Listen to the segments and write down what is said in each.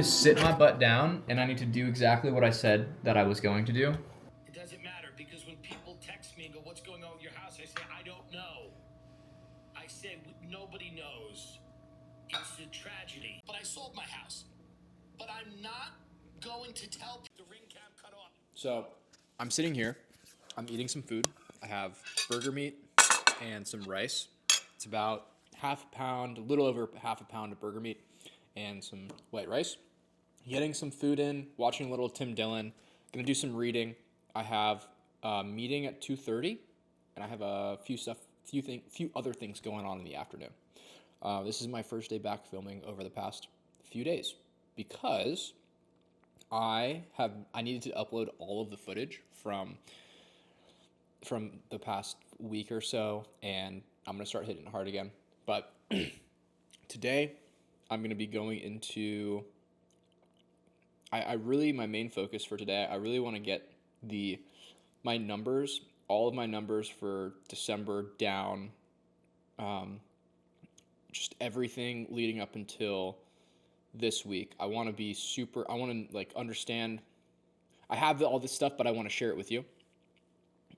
sit my butt down and I need to do exactly what I said that I was going to do. It doesn't matter, because when people text me and go, what's going on with your house? I say, I don't know. I say, nobody knows. It's a tragedy. But I sold my house. But I'm not going to tell the ring cam cut off. So I'm sitting here. I'm eating some food. I have burger meat and some rice. It's about half a pound, a little over half a pound of burger meat and some white rice. Getting some food in, watching a little Tim Dillon. Gonna do some reading. I have a meeting at 2:30, and I have a few other things going on in the afternoon. This is my first day back filming over the past few days because I needed to upload all of the footage from the past week or so, and I'm gonna start hitting it hard again. But today, I'm gonna be going into. My main focus for today, I really want to get my numbers, all of my numbers for December down. Just everything leading up until this week. I want to understand. I have all this stuff, but I want to share it with you.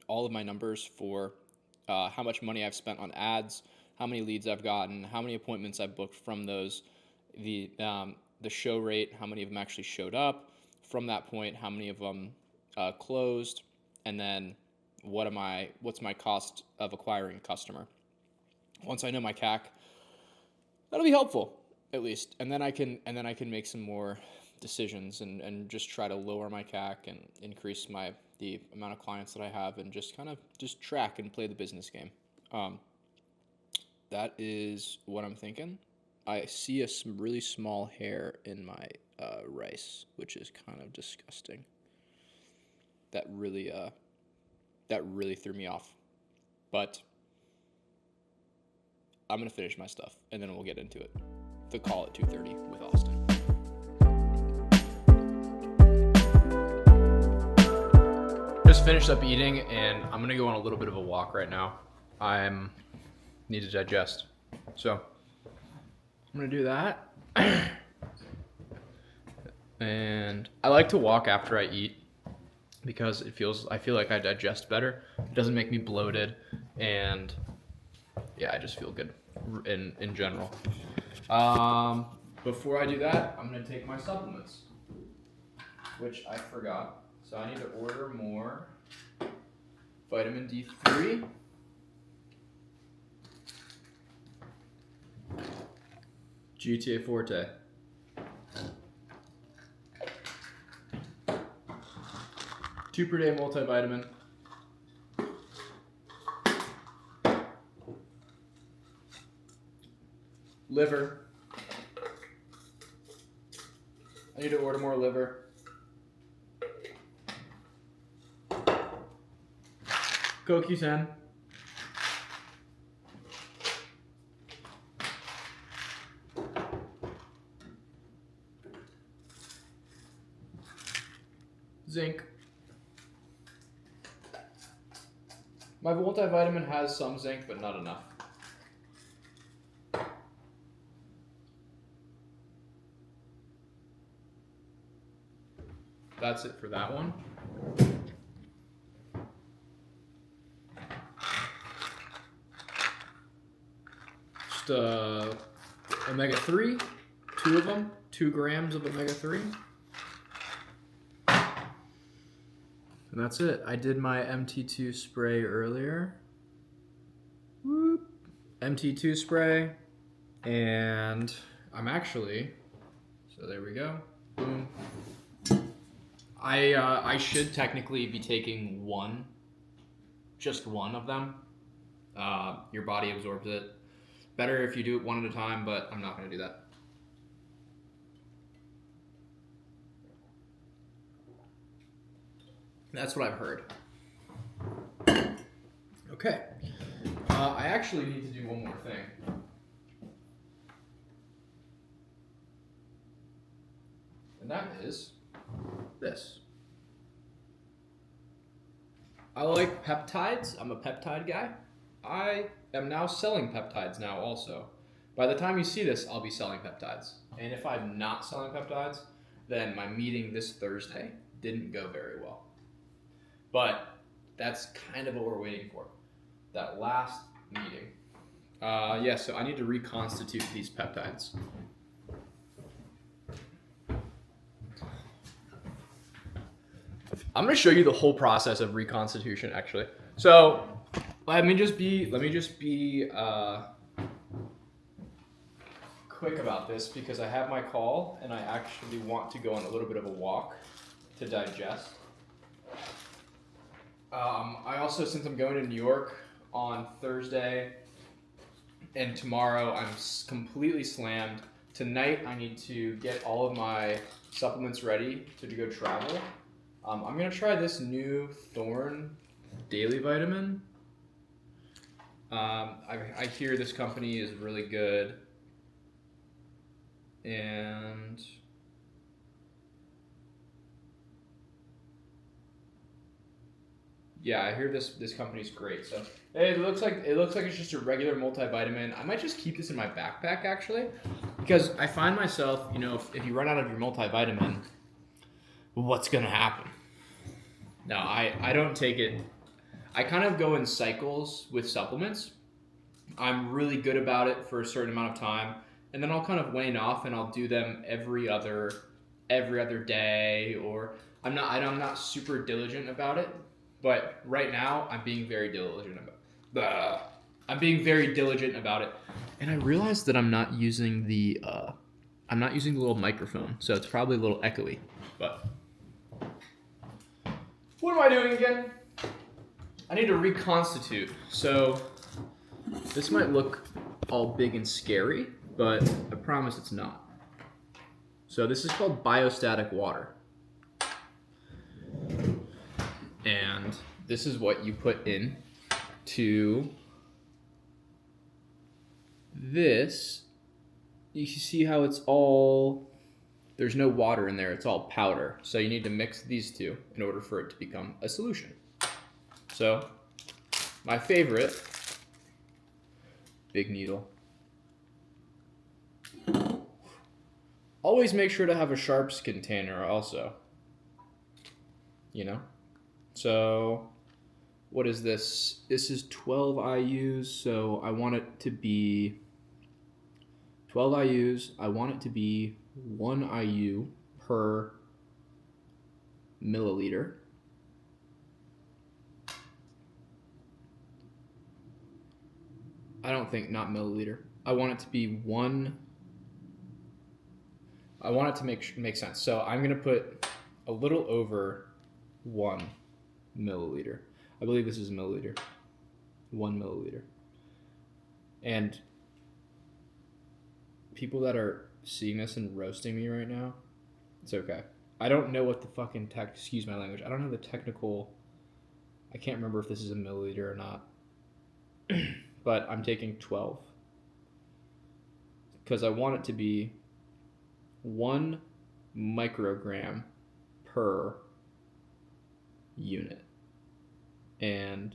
All of my numbers for how much money I've spent on ads, how many leads I've gotten, how many appointments I've booked from those, the show rate, how many of them actually showed up. From that point, how many of them closed, and then what's my cost of acquiring a customer. Once I know my CAC, that'll be helpful at least, and then I can make some more decisions and just try to lower my CAC and increase the amount of clients that I have, and just kind of just track and play the business game. That is what I'm thinking. I see a really small hair in my rice, which is kind of disgusting. That really threw me off. But I'm gonna finish my stuff and then we'll get into it. The call at 2:30 with Austin. Just finished up eating and I'm gonna go on a little bit of a walk right now. I need to digest, so I'm gonna do that. And I like to walk after I eat because I feel like I digest better. It doesn't make me bloated, and yeah, I just feel good in general. Before I do that, I'm gonna take my supplements, which I forgot. So I need to order more vitamin D3. GTA Forte. Two per day multivitamin. Liver. I need to order more liver. CoQ10. Zinc. My multivitamin has some zinc, but not enough. That's it for that one. Just omega-3, 2 of them, 2 grams of omega-3. And that's it. I did my MT2 spray earlier. Whoop. MT2 spray. And I'm actually, so there we go. Boom. I should technically be taking just one of them. Your body absorbs it. Better if you do it one at a time, but I'm not going to do that. That's what I've heard. Okay. I actually need to do one more thing. And that is this. I like peptides. I'm a peptide guy. I am now selling peptides now also. By the time you see this, I'll be selling peptides. And if I'm not selling peptides, then my meeting this Thursday didn't go very well. But that's kind of what we're waiting for. That last meeting. Yeah, so I need to reconstitute these peptides. I'm gonna show you the whole process of reconstitution, actually. So let me just be quick about this because I have my call and I actually want to go on a little bit of a walk to digest. I also, since I'm going to New York on Thursday and tomorrow, I'm completely slammed. Tonight, I need to get all of my supplements ready to go travel. I'm gonna try this new Thorn daily vitamin. I hear this company is really good, and yeah, I hear this company's great. So it looks like it's just a regular multivitamin. I might just keep this in my backpack actually, because I find myself, you know, if you run out of your multivitamin, what's gonna happen? No, I don't take it. I kind of go in cycles with supplements. I'm really good about it for a certain amount of time, and then I'll kind of wane off and I'll do them every other day, or I'm not super diligent about it. But right now I'm being very diligent about it. And I realized that I'm not using the little microphone, so it's probably a little echoey. But what am I doing again? I need to reconstitute. So this might look all big and scary, but I promise it's not. So this is called biostatic water. And this is what you put in to this. You see how it's all, there's no water in there, it's all powder. So you need to mix these two in order for it to become a solution. So my favorite, big needle. Always make sure to have a sharps container also, you know? So what is this? This is 12 IUs, so I want it to be 12 IUs. I want it to be 1 IU per milliliter. I don't think, not milliliter. I want it to be one. I want it to make sense. So I'm going to put a little over 1 milliliter. I believe this is a milliliter. 1 milliliter. And people that are seeing this and roasting me right now, it's okay. I don't know what the fucking excuse my language. I don't know the technical. I can't remember if this is a milliliter or not. But I'm taking 12 because I want it to be 1 microgram per unit, and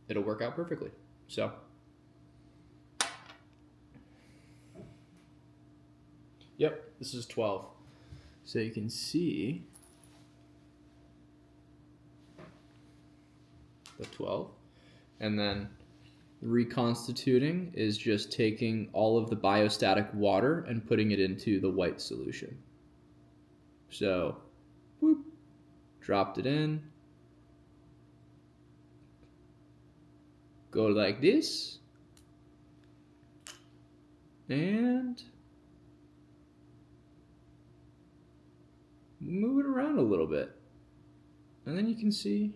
it'll work out perfectly. So yep, this is 12. So you can see the 12, and then reconstituting is just taking all of the biostatic water and putting it into the white solution. So, boop, dropped it in. Go like this. And move it around a little bit. And then you can see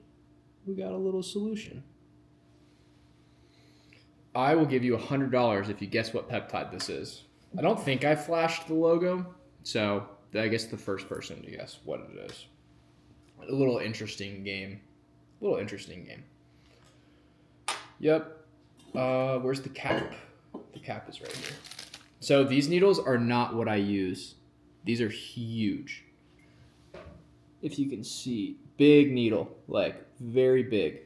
we got a little solution. I will give you $100 if you guess what peptide this is. I don't think I flashed the logo, so I guess the first person to guess what it is. A little interesting game. Yep. Where's the cap? The cap is right here. So these needles are not what I use. These are huge. If you can see, big needle, like very big.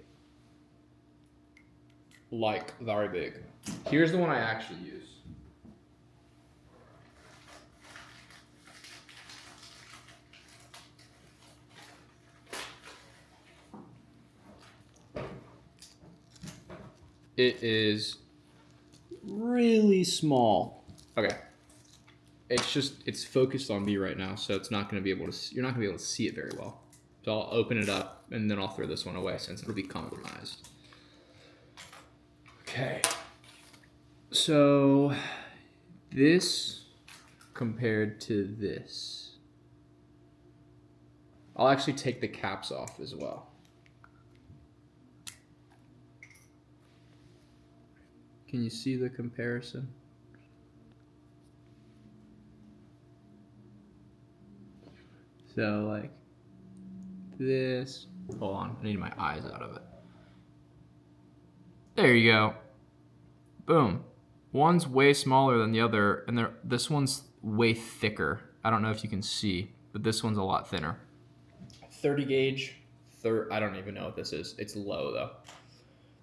Like very big. Here's the one I actually use. It is really small. Okay. It's focused on me right now, so it's not going to be able to, you're not going to be able to see it very well. So I'll open it up and then I'll throw this one away since it'll be compromised. Okay. So this compared to this. I'll actually take the caps off as well. Can you see the comparison? So like this, hold on, I need my eyes out of it. There you go. Boom. One's way smaller than the other, and this one's way thicker. I don't know if you can see, but this one's a lot thinner. 30 gauge. I don't even know what this is. It's low though.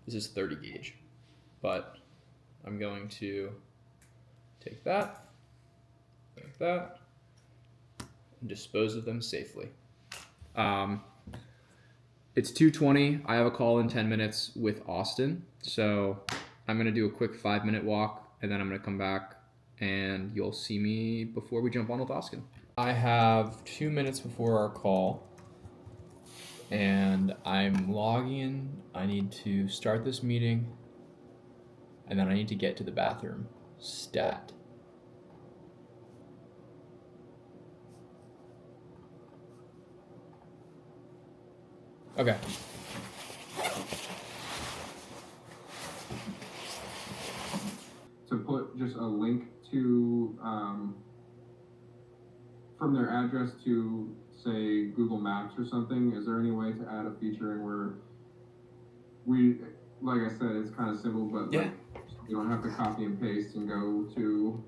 This is 30 gauge. But I'm going to take that, like that, and dispose of them safely. It's 2:20. I have a call in 10 minutes with Austin. So I'm going to do a quick 5-minute walk, and then I'm going to come back and you'll see me before we jump on with Austin. I have 2 minutes before our call, and I'm logging in. I need to start this meeting, and then I need to get to the bathroom. Stat. Okay. To put just a link to from their address to say Google Maps or something. Is there any way to add a feature in where we, like I said, it's kind of simple, but Yeah. like, you don't have to copy and paste and go to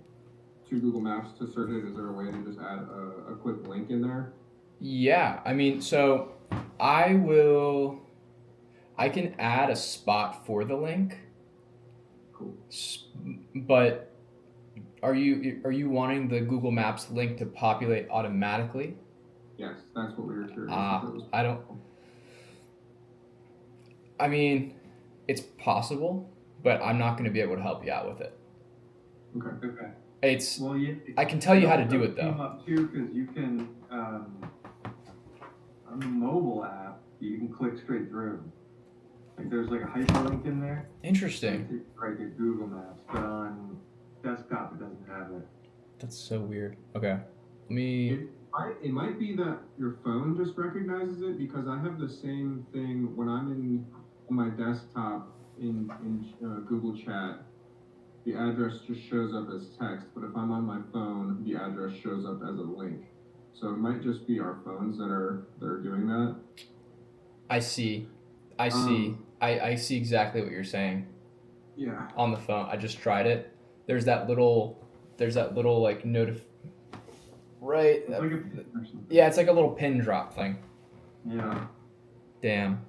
Google Maps to search it? Is there a way to just add a quick link in there? Yeah, I mean, so I can add a spot for the link. Cool. But are you wanting the Google Maps link to populate automatically? Yes, that's what we were curious. I mean, it's possible, but I'm not going to be able to help you out with it. Okay. I can tell you how to do it though. Came up too, because you can on the mobile app you can click straight through. Like there's like a hyperlink in there. Interesting. Right to Google Maps, but on desktop it doesn't have it. That's so weird. Okay, let me. It might be that your phone just recognizes it, because I have the same thing when I'm in my desktop in Google Chat. The address just shows up as text, but if I'm on my phone, the address shows up as a link. So it might just be our phones that are doing that. I see. I see exactly what you're saying. Yeah. On the phone, I just tried it. There's that little like right. It's like a pin or something. Yeah, it's like a little pin drop thing. Yeah. Damn.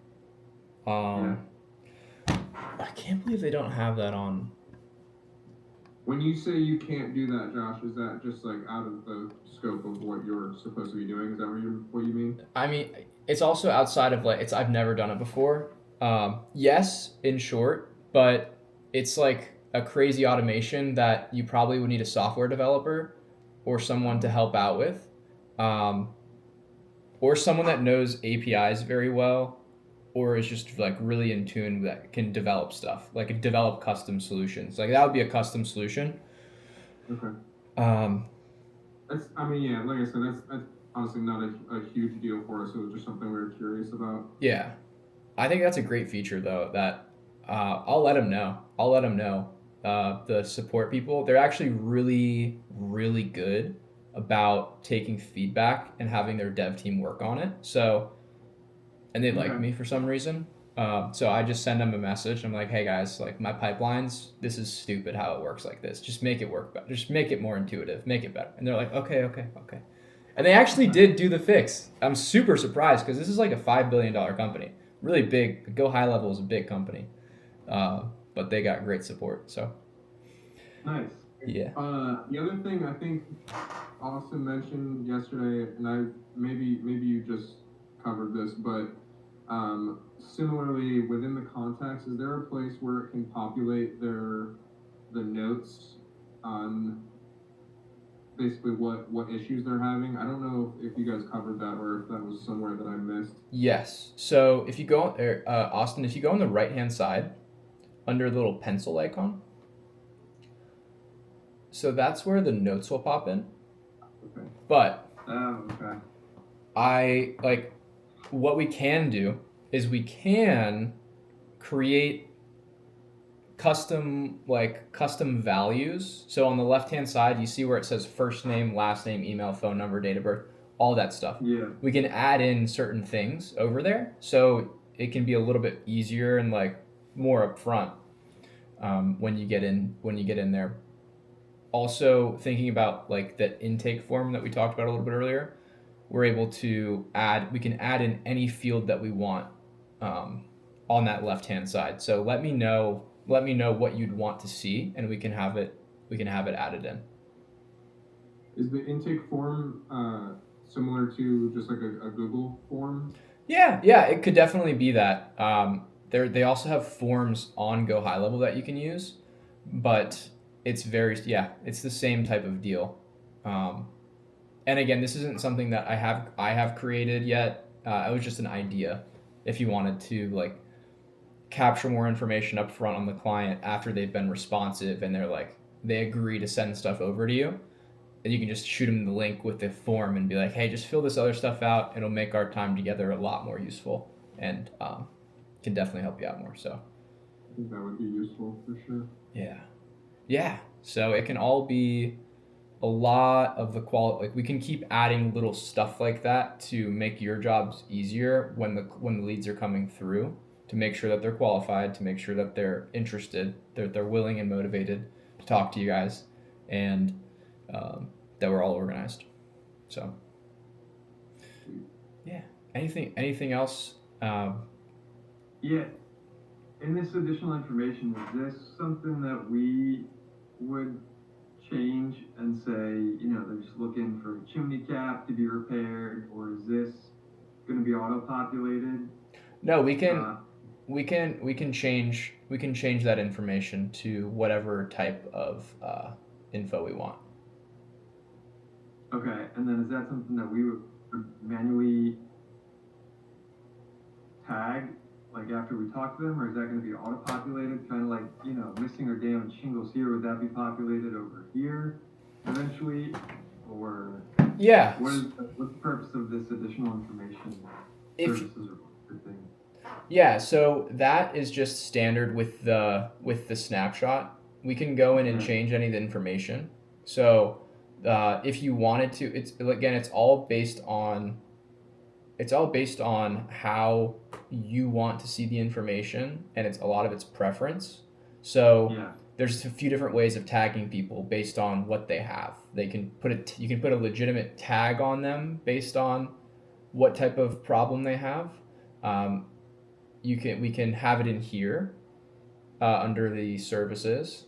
Yeah. I can't believe they don't have that on. When you say you can't do that, Josh, is that just like out of the scope of what you're supposed to be doing? Is that what you mean? I mean, it's also outside of like I've never done it before. Yes, in short, but it's like a crazy automation that you probably would need a software developer or someone to help out with, or someone that knows APIs very well, or is just like really in tune that can develop stuff, like develop custom solutions. Like that would be a custom solution. Okay. That's, yeah, like I said, that's honestly not a huge deal for us. It was just something we were curious about. Yeah. I think that's a great feature though, that I'll let them know. The support people, they're actually really, really good about taking feedback and having their dev team work on it. So, and they like me for some reason. So I just send them a message. I'm like, hey guys, like my pipelines, this is stupid how it works like this. Just make it work better. Just make it more intuitive. Make it better. And they're like, okay. And they actually did do the fix. I'm super surprised because this is like a $5 billion company. Really big. Go High Level is a big company. But they got great support. So. Nice. Yeah. The other thing I think Austin mentioned yesterday, and maybe you just covered this, but Similarly, within the contacts, is there a place where it can populate the notes on basically what issues they're having? I don't know if you guys covered that or if that was somewhere that I missed. Yes. So if you go, Austin, if you go on the right-hand side, under the little pencil icon, so that's where the notes will pop in. Okay. But okay. What we can do is we can create custom values. So on the left-hand side, you see where it says first name, last name, email, phone number, date of birth, all that stuff. Yeah. We can add in certain things over there, so it can be a little bit easier and like more upfront when you get in there. Also, thinking about like that intake form that we talked about a little bit earlier, we're able to we can add in any field that we want on that left-hand side. So let me know what you'd want to see, and we can have it added in. Is the intake form similar to just like a Google form? Yeah, it could definitely be that. They also have forms on Go High Level that you can use, but it's it's the same type of deal. And again, this isn't something that I have created yet. It was just an idea. If you wanted to like capture more information up front on the client after they've been responsive and they agree to send stuff over to you, and you can just shoot them the link with the form and be like, hey, just fill this other stuff out. It'll make our time together a lot more useful and can definitely help you out more. So I think that would be useful for sure. Yeah. So it can all be a lot of the quality. Like we can keep adding little stuff like that to make your jobs easier when the leads are coming through, to make sure that they're qualified, to make sure that they're interested, that they're willing and motivated to talk to you guys, and that we're all organized. So yeah. Anything else? Yeah. In this additional information, is this something that we would change and say, they're just looking for a chimney cap to be repaired, or is this going to be auto-populated? No, we can change that information to whatever type of info we want. Okay, and then is that something that we would manually tag like after we talk to them, or is that going to be auto-populated, kind of like missing or damaged shingles here? Would that be populated over here eventually, or yeah? What's the purpose of this additional information? Services or thing? Yeah, so that is just standard with the snapshot. We can go in and change any of the information. So if you wanted to, it's all based on how you want to see the information, and a lot of it's preference. So there's a few different ways of tagging people based on what they have. You can put a legitimate tag on them based on what type of problem they have. We can have it in here under the services.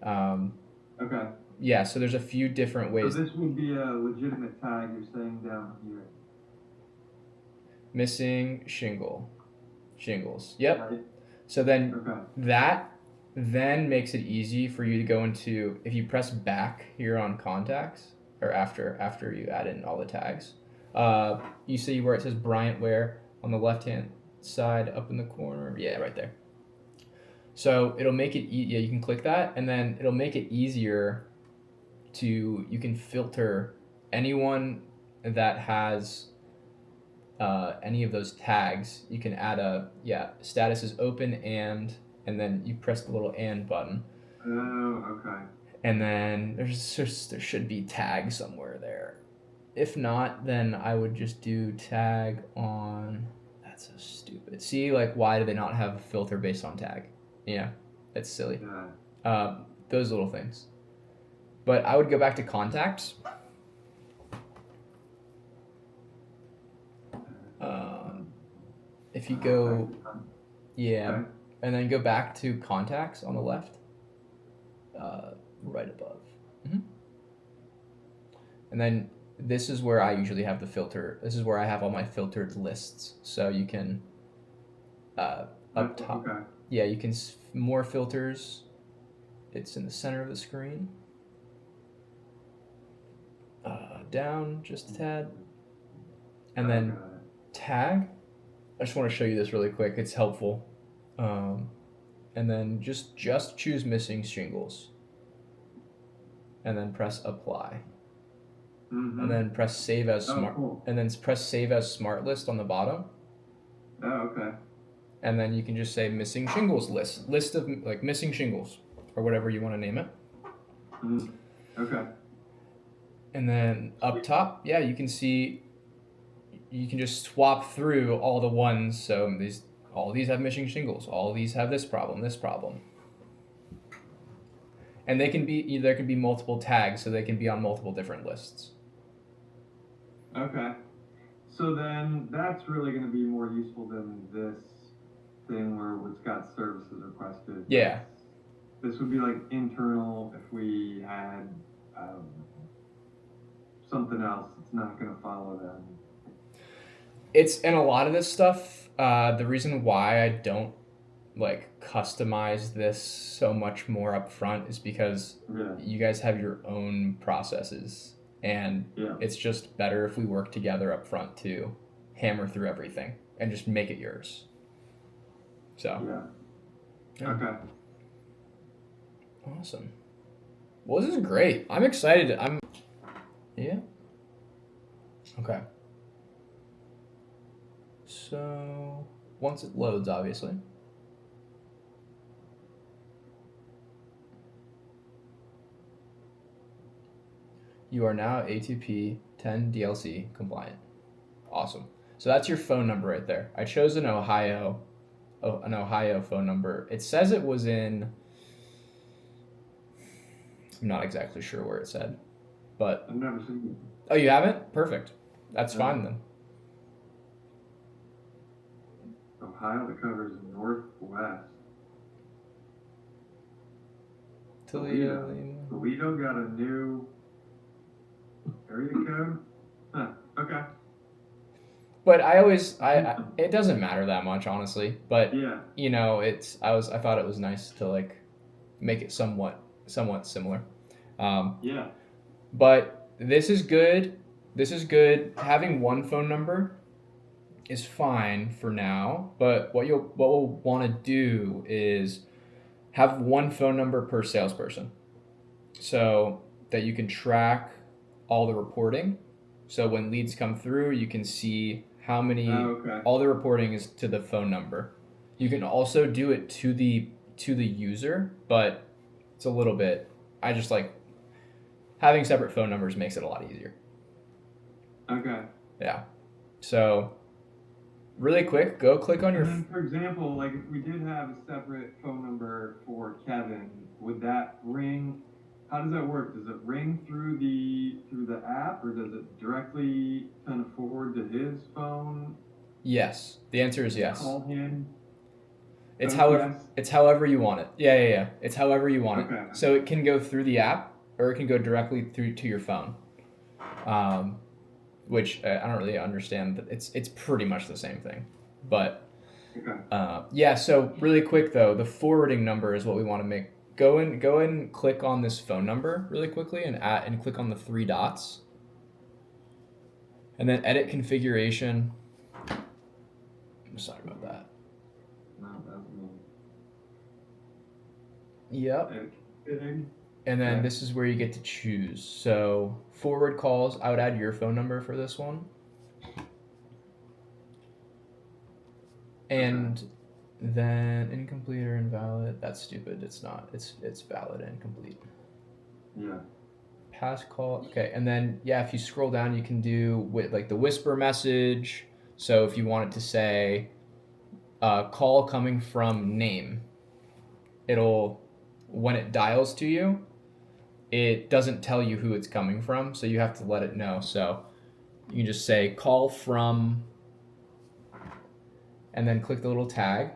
Okay. Yeah, so there's a few different ways. So this would be a legitimate tag you're saying down here. Missing shingles. Yep. Right. So then that then makes it easy for you to go into, if you press back here on contacts, or after you add in all the tags, you see where it says Bryant Ware on the left hand side up in the corner. Yeah, right there. So it'll make it you can click that, and then it'll make it easier you can filter anyone that has any of those tags. You can add status is open and then you press the little and button. Oh, okay. And then there should be tag somewhere there. If not, then I would just do tag on. That's so stupid. See, why do they not have a filter based on tag? Yeah, that's silly. Yeah. Those little things. But I would go back to contacts. If you go, Okay. and then go back to contacts on the left, right above. Mm-hmm. And then this is where I usually have the filter. This is where I have all my filtered lists. So you can up top. Okay. Yeah, you can more filters. It's in the center of the screen. Down just a tad, and then tag. I just want to show you this really quick. It's helpful. And then just choose missing shingles, and then press apply. Mm-hmm. And then press save as smart. Cool. And then press save as smart list on the bottom. Oh, okay. And then you can just say missing shingles list of like missing shingles or whatever you want to name it. Mm. Okay. And then up top, yeah, you can see. You can just swap through all the ones. So all these have missing shingles. All these have this problem. And there can be multiple tags, so they can be on multiple different lists. Okay. So then that's really going to be more useful than this thing where it's got services requested. Yeah. This would be like internal if we had something else. It's not going to follow them. It's and a lot of this stuff. The reason why I don't like customize this so much more up front is because you guys have your own processes, and it's just better if we work together up front to hammer through everything and just make it yours. So yeah. Okay. Awesome. Well, this is great. I'm excited. Okay. So once it loads, obviously. You are now ATP 10 DLC compliant. Awesome. So that's your phone number right there. I chose an Ohio phone number. It says it was in. I'm not exactly sure where it said, but I've never seen it. Oh, you haven't? Perfect. That's fine then. Ohio that covers northwest. Toledo got a new area code. Huh. Okay. But it doesn't matter that much, honestly. But you know, I thought it was nice to like make it somewhat similar. But this is good. Having one phone number is fine for now. But what we'll want to do is have one phone number per salesperson, so that you can track all the reporting. So when leads come through, you can see how many. All the reporting is to the phone number. You can also do it to the user, but it's a little bit. I just like having separate phone numbers makes it a lot easier. Okay. Yeah. So really quick, go click on your. For example, like if we did have a separate phone number for Kevin, would that ring? How does that work? Does it ring through the app, or does it directly kind of forward to his phone? Yes. The answer is yes. Call him. It's however you want it. Yeah. It's however you want it. So it can go through the app, or it can go directly through to your phone. Which I don't really understand, but it's pretty much the same thing. But yeah. So really quick though, the forwarding number is what we want to make. Go and click on this phone number really quickly and click on the 3 dots. And then edit configuration. I'm sorry about that. No, that's me. Yep. And then this is where you get to choose. So forward calls, I would add your phone number for this one. And then incomplete or invalid. That's stupid. It's not. It's valid and complete. Yeah. Pass call. Okay. And then if you scroll down, you can do with like the whisper message. So if you want it to say call coming from name, it'll when it dials to you, it doesn't tell you who it's coming from, so you have to let it know. So you can just say call from and then click the little tag.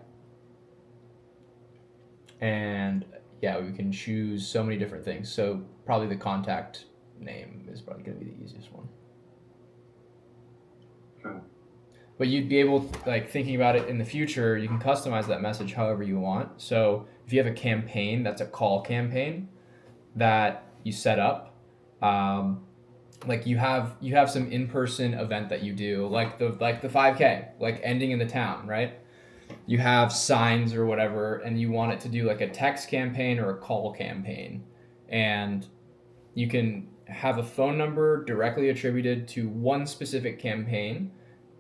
And we can choose so many different things. So probably the contact name is probably going to be the easiest one. Okay. but you'd be able to, like, thinking about it in the future, you can customize that message however you want. So if you have a campaign that's a call campaign that you set up, like you have some in-person event that you do, like the 5K, like ending in the town, right? You have signs or whatever, and you want it to do like a text campaign or a call campaign, and you can have a phone number directly attributed to one specific campaign,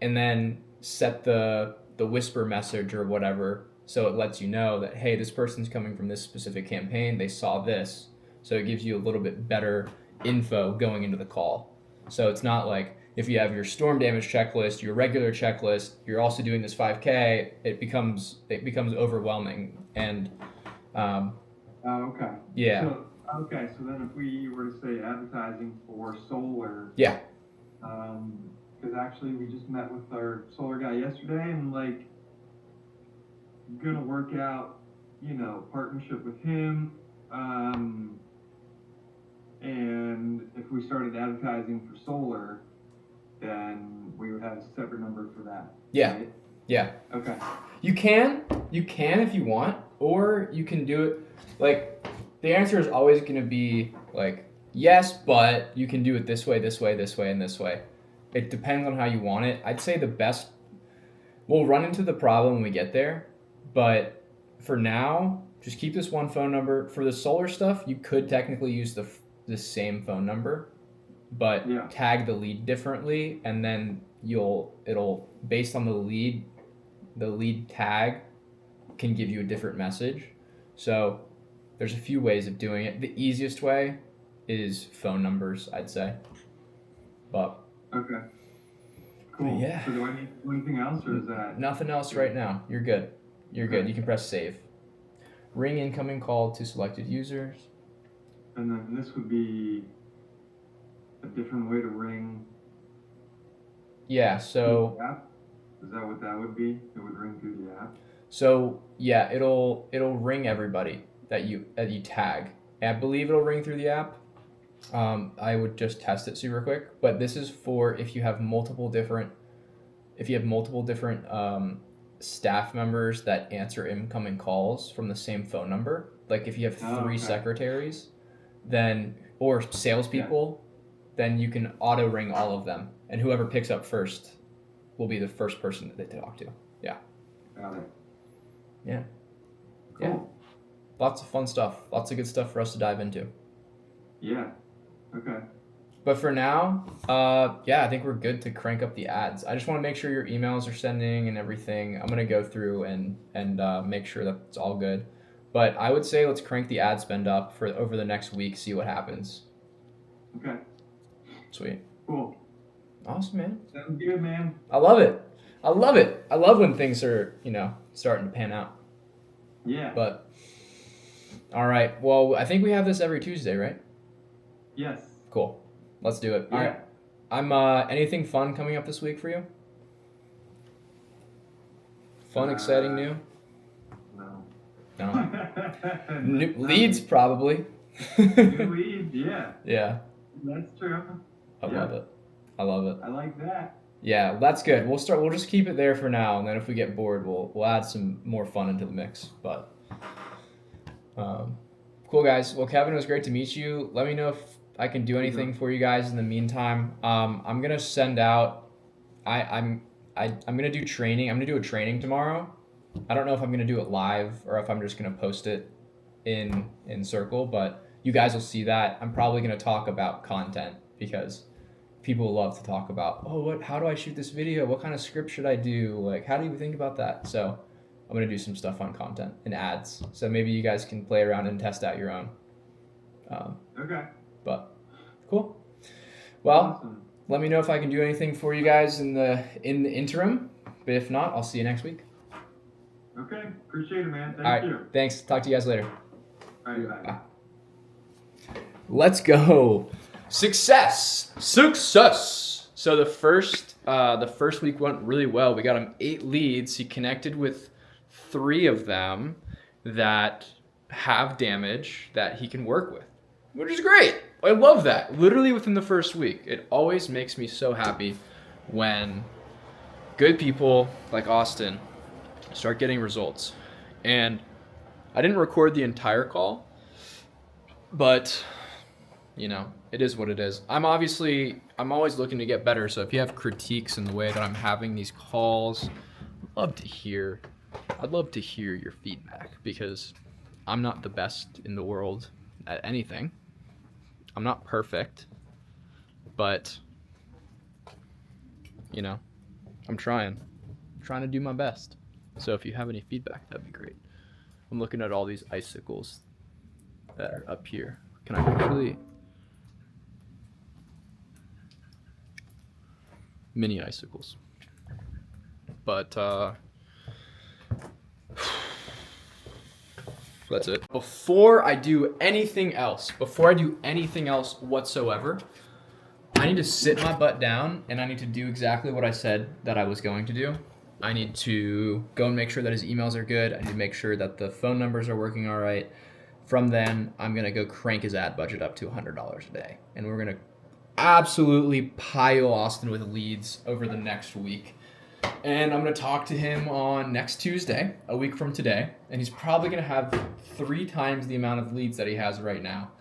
and then set the whisper message or whatever, so it lets you know that, hey, this person's coming from this specific campaign, they saw this, so it gives you a little bit better info going into the call. So it's not like if you have your storm damage checklist, your regular checklist, you're also doing this 5K, it becomes overwhelming. And Oh, okay. yeah. So then if we were to say advertising for solar, Yeah. because actually we just met with our solar guy yesterday, and like gonna work out, partnership with him. And if we started advertising for solar, then we would have a separate number for that. Yeah. Right? Yeah. Okay. You can if you want, or you can do it like, the answer is always going to be like, yes, but you can do it this way, this way, this way, and this way. It depends on how you want it. I'd say the best, we'll run into the problem when we get there, but for now, just keep this one phone number. For the solar stuff, you could technically use the same phone number, but tag the lead differently, and then it'll based on the lead tag can give you a different message. So there's a few ways of doing it. The easiest way is phone numbers, I'd say. But okay, cool. Yeah. So do I need to do anything else, or is that nothing else right now? You're good. You're good. You can press save. Ring incoming call to selected users. And then this would be a different way to ring. Yeah. So. The app? Is that what that would be? It would ring through the app. So yeah, it'll ring everybody that you tag. And I believe it'll ring through the app. I would just test it super quick, but this is for if you have multiple different staff members that answer incoming calls from the same phone number. Like if you have three secretaries, then, or salespeople, then you can auto ring all of them, and whoever picks up first will be the first person that they talk to. Yeah. Got it. Yeah. Cool. Yeah. Lots of fun stuff. Lots of good stuff for us to dive into. Yeah. Okay. But for now, I think we're good to crank up the ads. I just want to make sure your emails are sending and everything. I'm gonna go through and make sure that it's all good. But I would say let's crank the ad spend up for over the next week. See what happens. Okay. Sweet. Cool. Awesome, man. Sounds good, man. I love it. I love when things are starting to pan out. Yeah. But all right. Well, I think we have this every Tuesday, right? Yes. Cool. Let's do it. Yeah. All right. I'm anything fun coming up this week for you? Fun, exciting, new? No. New leads, probably. New leads, yeah. Yeah. That's true. I love it. I love it. I like that. Yeah, that's good. We'll just keep it there for now, and then if we get bored, we'll add some more fun into the mix. But cool, guys. Well, Kevin, it was great to meet you. Let me know if I can do anything for you guys in the meantime. I'm gonna send out. I'm gonna do training. I'm gonna do a training tomorrow. I don't know if I'm gonna do it live or if I'm just gonna post it in Circle, but you guys will see that. I'm probably gonna talk about content because people love to talk about, how do I shoot this video? What kind of script should I do? Like, how do you think about that? So I'm gonna do some stuff on content and ads. So maybe you guys can play around and test out your own. Okay. But cool. Well, Awesome. let me know if I can do anything for you guys in the interim. But if not, I'll see you next week. Okay. Appreciate it, man. All right. Thank you. Thanks. Talk to you guys later. All right. Bye. Let's go. Success. So the first week went really well. We got him 8 leads. He connected with 3 of them that have damage that he can work with, which is great. I love that. Literally within the first week. It always makes me so happy when good people like Austin start getting results. And I didn't record the entire call, but you know, it is what it is. I'm always looking to get better. So if you have critiques in the way that I'm having these calls, I'd love to hear your feedback, because I'm not the best in the world at anything. I'm not perfect, but you know, I'm trying to do my best. So if you have any feedback, that'd be great. I'm looking at all these icicles that are up here. Can I actually? Mini icicles. But that's it. Before I do anything else whatsoever, I need to sit my butt down and I need to do exactly what I said that I was going to do. I need to go and make sure that his emails are good. I need to make sure that the phone numbers are working all right. From then, I'm gonna go crank his ad budget up to $100 a day. And we're gonna absolutely pile Austin with leads over the next week. And I'm gonna talk to him on next Tuesday, a week from today, and he's probably gonna have 3 times the amount of leads that he has right now.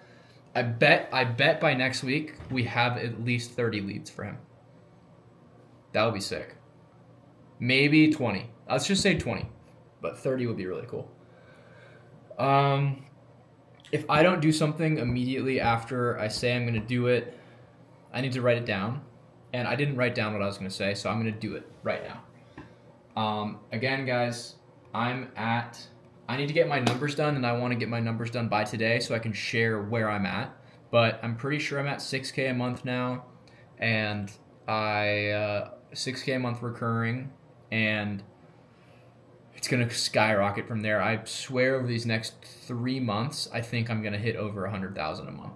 I bet by next week we have at least 30 leads for him. That would be sick. Maybe 20. Let's just say 20, but 30 would be really cool. If I don't do something immediately after I say I'm gonna do it, I need to write it down. And I didn't write down what I was gonna say, so I'm gonna do it right now. Again, guys, I need to get my numbers done, and I wanna get my numbers done by today so I can share where I'm at. But I'm pretty sure I'm at 6K a month now, and 6K a month recurring, and it's gonna skyrocket from there. I swear over these next 3 months, I think I'm gonna hit over 100,000 a month.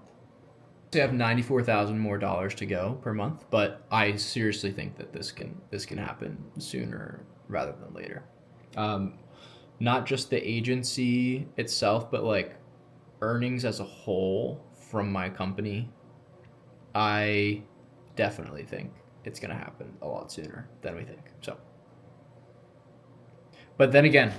I have $94,000 more to go per month, but I seriously think that this can happen sooner rather than later. Not just the agency itself, but like earnings as a whole from my company. I definitely think it's gonna happen a lot sooner than we think. So, but then again,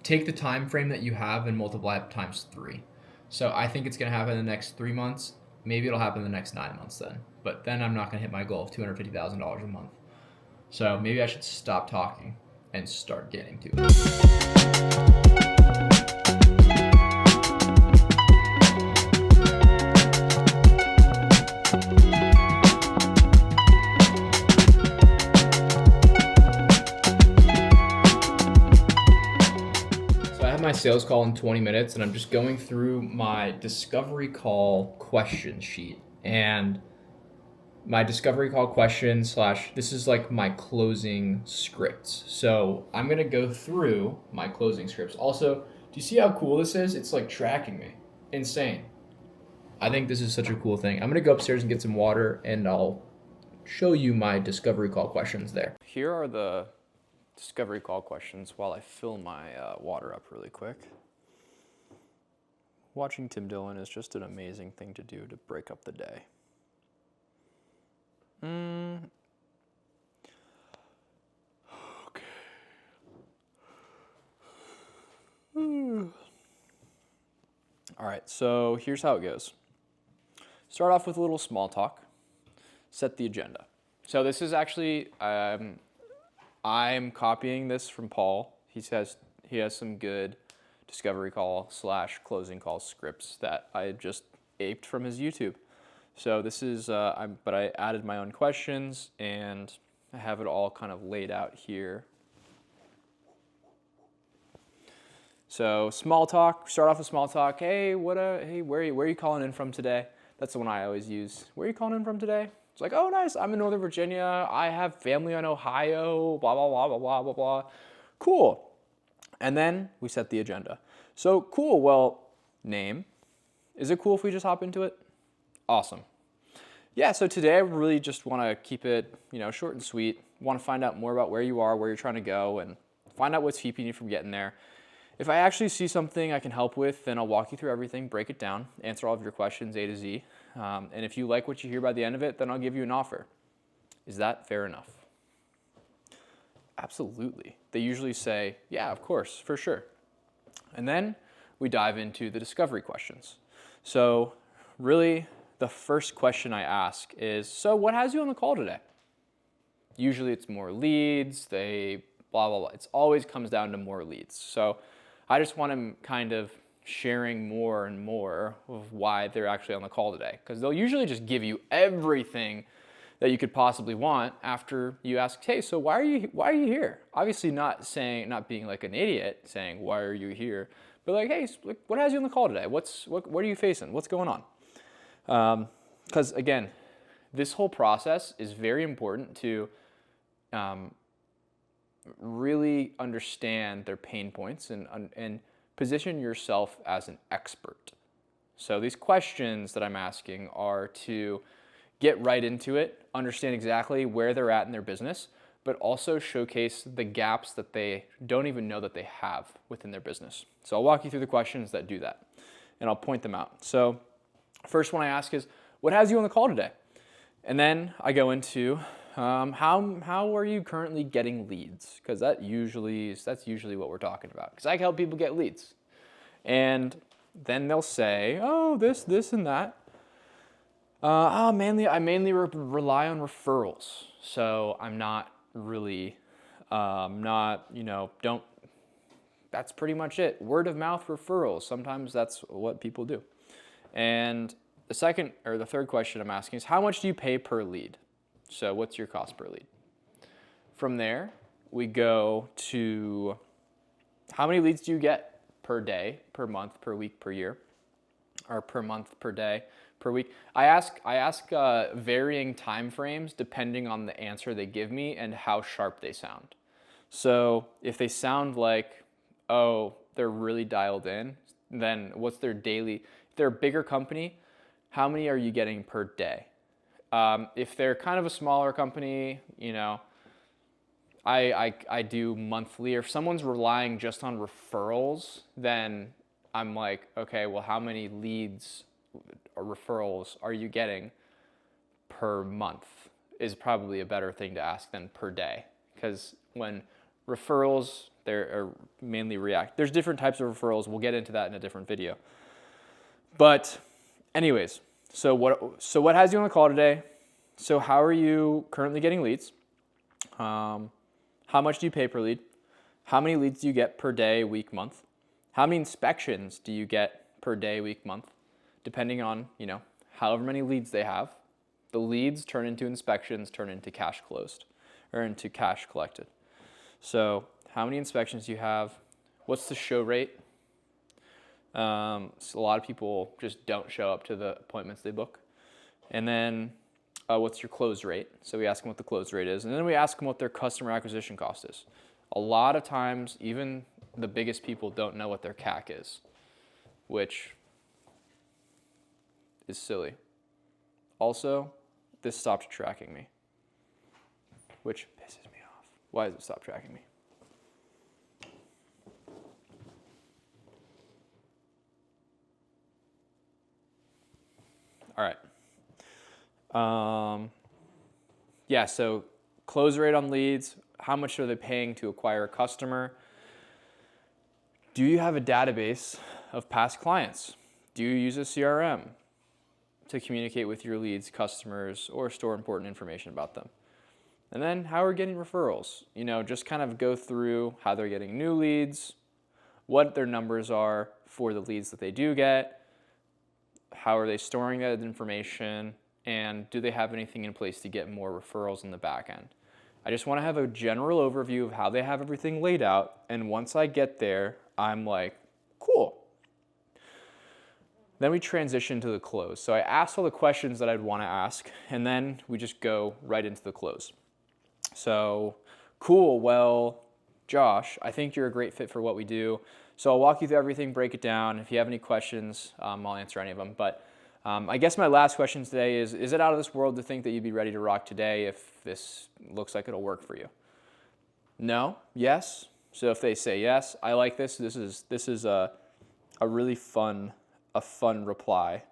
take the time frame that you have and multiply it times 3. So I think it's going to happen in the next 3 months. Maybe it'll happen in the next 9 months then. But then I'm not going to hit my goal of $250,000 a month. So maybe I should stop talking and start getting to it. My sales call in 20 minutes, and I'm just going through my discovery call question sheet, and my discovery call question / this is like my closing scripts. So I'm gonna go through my closing scripts. Also, do you see how cool this is? It's like tracking me. Insane. I think this is such a cool thing. I'm gonna go upstairs and get some water, and I'll show you my discovery call questions there. Here are the discovery call questions while I fill my water up really quick. Watching Tim Dillon is just an amazing thing to do to break up the day. Okay. All right, so here's how it goes. Start off with a little small talk. Set the agenda. So this is actually I'm copying this from Paul. He has some good discovery call / closing call scripts that I just aped from his YouTube. So this is, but I added my own questions, and I have it all kind of laid out here. So small talk. Start off with small talk. Hey, where are you calling in from today? That's the one I always use. Where are you calling in from today? It's like, oh, nice, I'm in Northern Virginia. I have family in Ohio, blah, blah, blah, blah, blah, blah, blah. Cool. And then we set the agenda. So cool, well, name. Is it cool if we just hop into it? Awesome. Yeah, so today I really just want to keep it, short and sweet. Want to find out more about where you are, where you're trying to go, and find out what's keeping you from getting there. If I actually see something I can help with, then I'll walk you through everything, break it down, answer all of your questions A to Z. And if you like what you hear by the end of it, then I'll give you an offer. Is that fair enough? Absolutely. They usually say, yeah, of course, for sure. And then we dive into the discovery questions. So really the first question I ask is, so what has you on the call today? Usually it's more leads, they blah, blah, blah. It always comes down to more leads. So I just want them kind of sharing more and more of why they're actually on the call today. Because they'll usually just give you everything that you could possibly want after you ask, hey, so why are you here? Obviously not being like an idiot saying, why are you here? But like, hey, what has you on the call today? What are you facing? What's going on? Because again, this whole process is very important to really understand their pain points and position yourself as an expert. So these questions that I'm asking are to get right into it, understand exactly where they're at in their business, but also showcase the gaps that they don't even know that they have within their business. So I'll walk you through the questions that do that, and I'll point them out. So first one I ask is, what has you on the call today? And then I go into how are you currently getting leads? Because that's usually what we're talking about. Because I help people get leads, and then they'll say, oh, this, and that. I mainly rely on referrals. So I'm not really, don't. That's pretty much it. Word of mouth referrals. Sometimes that's what people do. And the third question I'm asking is, how much do you pay per lead? So what's your cost per lead? From there, we go to how many leads do you get per day, per month, per week, per year, or per month, per day, per week. I ask varying time frames depending on the answer they give me and how sharp they sound. So if they sound like, oh, they're really dialed in, then what's their daily? If they're a bigger company, how many are you getting per day? If they're kind of a smaller company, I do monthly. Or if someone's relying just on referrals, then I'm like, okay, well, how many leads or referrals are you getting per month is probably a better thing to ask than per day. Because when referrals, they're mainly react. There's different types of referrals. We'll get into that in a different video. But anyways, so what has you on the call today? So how are you currently getting leads? How much do you pay per lead? How many leads do you get per day, week, month? How many inspections do you get per day, week, month? Depending on, however many leads they have. The leads turn into inspections, turn into cash closed, or into cash collected. So how many inspections do you have? What's the show rate? So a lot of people just don't show up to the appointments they book. And then what's your close rate? So we ask them what the close rate is. And then we ask them what their customer acquisition cost is. A lot of times, even the biggest people don't know what their CAC is, which is silly. Also, this stopped tracking me, which pisses me off. Why does it stop tracking me? All right. Yeah, so close rate on leads, how much are they paying to acquire a customer? Do you have a database of past clients? Do you use a CRM to communicate with your leads, customers, or store important information about them? And then how are we getting referrals? Just kind of go through how they're getting new leads, what their numbers are for the leads that they do get, how are they storing that information, and do they have anything in place to get more referrals in the back end? I just want to have a general overview of how they have everything laid out, and once I get there, I'm like, cool. Then we transition to the close. So I asked all the questions that I'd want to ask, and then we just go right into the close. So, cool, well, Josh, I think you're a great fit for what we do. So I'll walk you through everything, break it down. If you have any questions, I'll answer any of them. But I guess my last question today is it out of this world to think that you'd be ready to rock today if this looks like it'll work for you? No? Yes? So if they say yes, I like this. This is a really fun reply.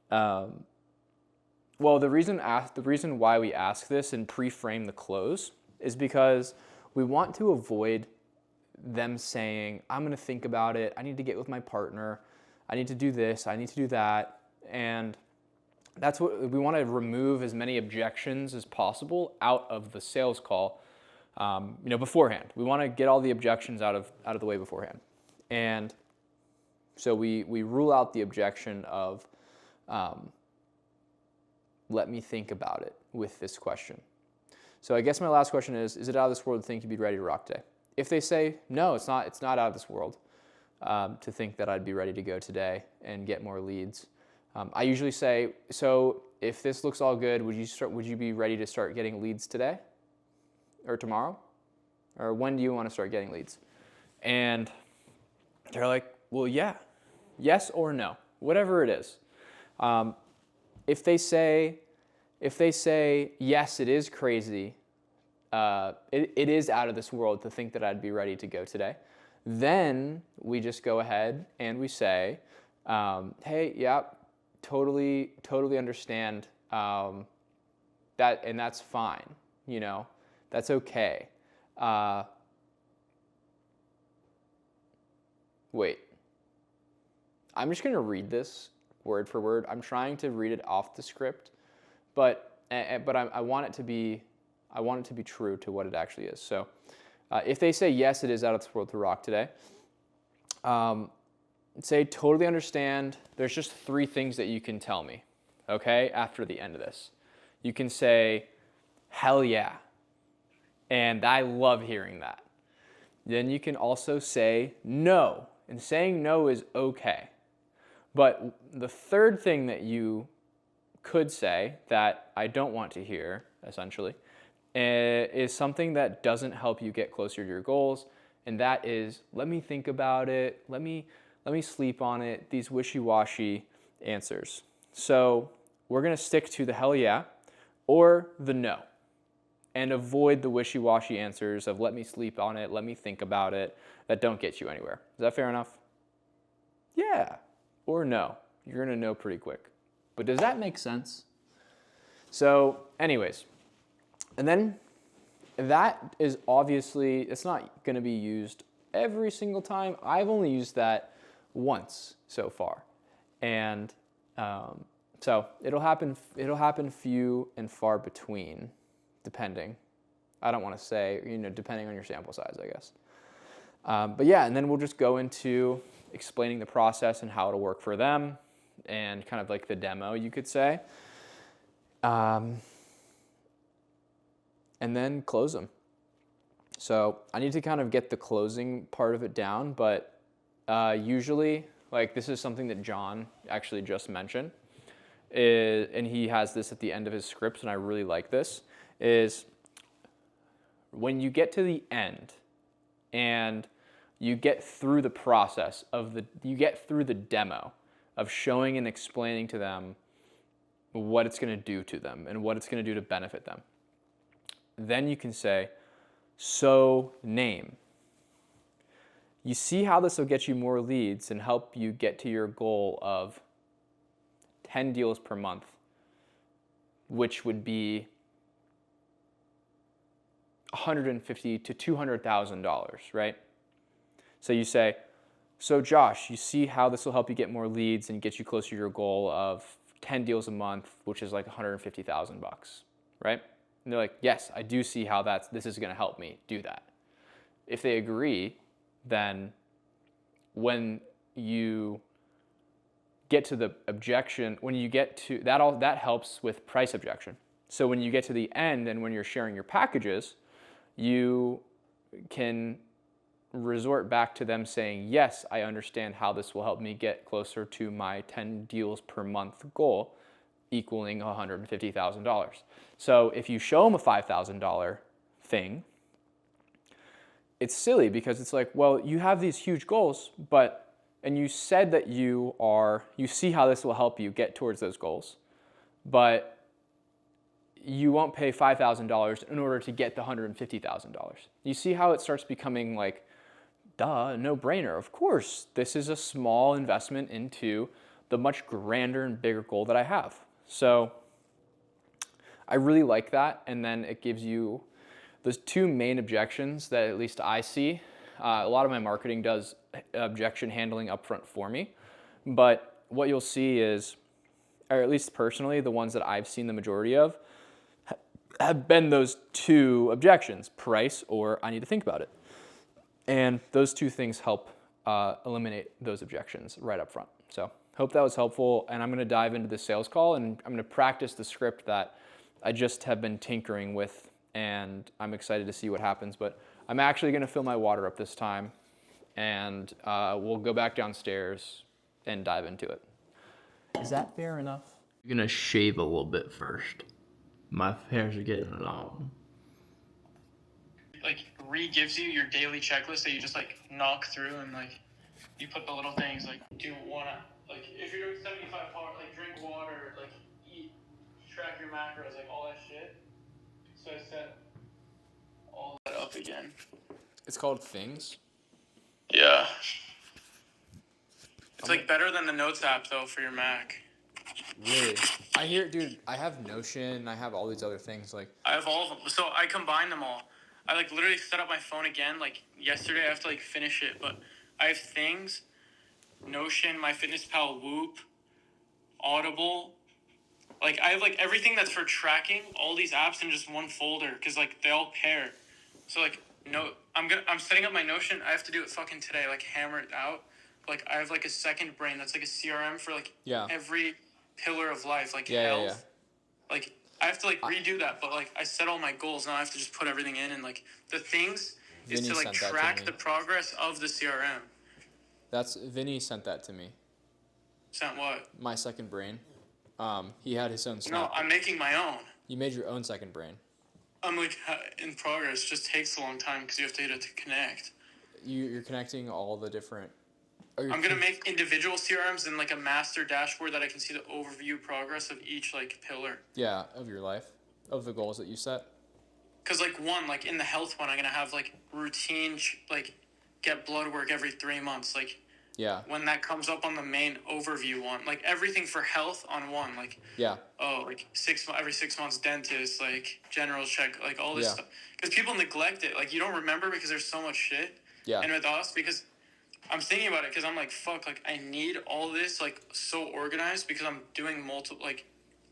Well, the reason why we ask this and pre-frame the close is because we want to avoid them saying, I'm going to think about it. I need to get with my partner. I need to do this. I need to do that. And that's what we want to remove, as many objections as possible out of the sales call, beforehand. We want to get all the objections out of the way beforehand. And so we rule out the objection of, let me think about it with this question. So I guess my last question is it out of this world to think you'd be ready to rock today? If they say, no, it's not out of this world to think that I'd be ready to go today and get more leads, I usually say, so if this looks all good, would you be ready to start getting leads today or tomorrow? Or when do you want to start getting leads? And they're like, well, yeah, yes or no, whatever it is. If they say, yes, it is crazy, it is out of this world to think that I'd be ready to go today, then we just go ahead and we say, hey, yeah, totally understand that, and that's fine, that's okay. Wait, I'm just gonna read this word for word. I'm trying to read it off the script, but I want it to be true to what it actually is. So if they say, yes, it is out of this world to rock today, say, totally understand. There's just 3 things that you can tell me, okay, after the end of this. You can say, hell yeah, and I love hearing that. Then you can also say no, and saying no is okay. But the third thing that you could say that I don't want to hear, essentially, is something that doesn't help you get closer to your goals, and that is, let me think about it, let me sleep on it, these wishy-washy answers. So we're going to stick to the hell yeah or the no, and avoid the wishy-washy answers of let me sleep on it, let me think about it, that don't get you anywhere. Is that fair enough? Yeah. Or no. You're going to know pretty quick. But does that make sense? So anyways, and then that is obviously, it's not going to be used every single time. I've only used that once so far. And so it'll happen few and far between, depending. I don't want to say, depending on your sample size, I guess. But yeah, and then we'll just go into explaining the process and how it'll work for them, and kind of like the demo, you could say. And then close them. So I need to kind of get the closing part of it down, but usually, like, this is something that John actually just mentioned, and he has this at the end of his scripts, and I really like this, is when you get to the end and you get through the process you get through the demo of showing and explaining to them what it's going to do to them and what it's going to do to benefit them. Then you can say, so name. You see how this will get you more leads and help you get to your goal of 10 deals per month, which would be $150,000 to $200,000, right? So you say, so Josh, you see how this will help you get more leads and get you closer to your goal of 10 deals a month, which is like $150,000, right? And they're like, yes, I do see how this is going to help me do that. If they agree, then when you get to the objection, when you get to that helps with price objection. So when you get to the end and when you're sharing your packages, you can resort back to them saying, yes, I understand how this will help me get closer to my 10 deals per month goal, equaling $150,000. So if you show them a $5,000 thing, it's silly because it's like, well, you have these huge goals, and you said that you see how this will help you get towards those goals, but you won't pay $5,000 in order to get the $150,000. You see how it starts becoming like, duh, no-brainer. Of course, this is a small investment into the much grander and bigger goal that I have. So I really like that, and then it gives you the two main objections that at least I see, a lot of my marketing does objection handling upfront for me, but what you'll see is, or at least personally, the ones that I've seen the majority of have been those two objections, price or I need to think about it. And those two things help eliminate those objections right up front. So hope that was helpful, and I'm gonna dive into the sales call, and I'm gonna practice the script that I just have been tinkering with, and I'm excited to see what happens, but I'm actually gonna fill my water up this time, and we'll go back downstairs and dive into it. Is that fair enough? I'm gonna shave a little bit first. My hairs are getting long. Like gives you your daily checklist that you just like knock through, and like you put the little things like do one, like if you're doing 75 power, like drink water, like eat, track your macros, like all that shit. So I set all that up again. It's called Things. Yeah. It's like better than the Notes app though for your Mac. Really? I hear, dude, I have Notion, I have all these other things, like. I have all of them. So I combine them all. I like literally set up my phone again. Like yesterday, I have to like finish it, but I have Things, Notion, MyFitnessPal, Whoop, Audible. Like I have like everything that's for tracking all these apps in just one folder because like they all pair. So like I'm setting up my Notion. I have to do it fucking today. Like hammer it out. Like I have like a second brain that's like a CRM for like every pillar of life, like health. Like I have to like redo that, but like I set all my goals, now I have to just put everything in, and like the Things is to like track the progress of the CRM. Vinny sent that to me. Sent what? My second brain. He had his own snap. No, I'm making my own. You made your own second brain. I'm like in progress. It just takes a long time because you have to get it to connect. You're connecting all the different. I'm gonna make individual CRMs and like a master dashboard that I can see the overview progress of each like pillar. Yeah, of your life, of the goals that you set. Cause like like in the health one, I'm gonna have like routine like get blood work every 3 months. Like when that comes up on the main overview one, like everything for health on one, like like every 6 months dentist, like general check, like all this stuff. Because people neglect it. Like you don't remember because there's so much shit. Yeah. And with us, because I'm thinking about it because I'm like, fuck, like I need all this like so organized because I'm doing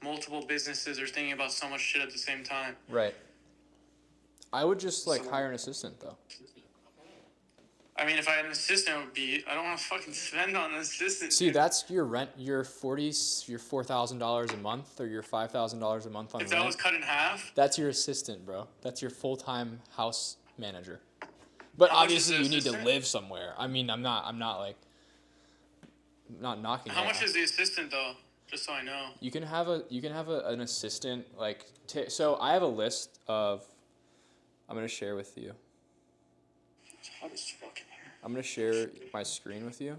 multiple businesses or thinking about so much shit at the same time. Right. I would just like hire an assistant though. I mean, if I had an assistant, it would be, I don't want to fucking spend on an assistant. See, that's your rent, your $4,000 a month or your $5,000 a month on rent. If that was cut in half? That's your assistant, bro. That's your full-time house manager. But obviously you need to live somewhere. I mean, I'm not knocking it. How much is the assistant though? Just so I know. You can have an assistant like so I have a list of I'm going to share with you. It's hot as fuck in here. I'm going to share my screen with you.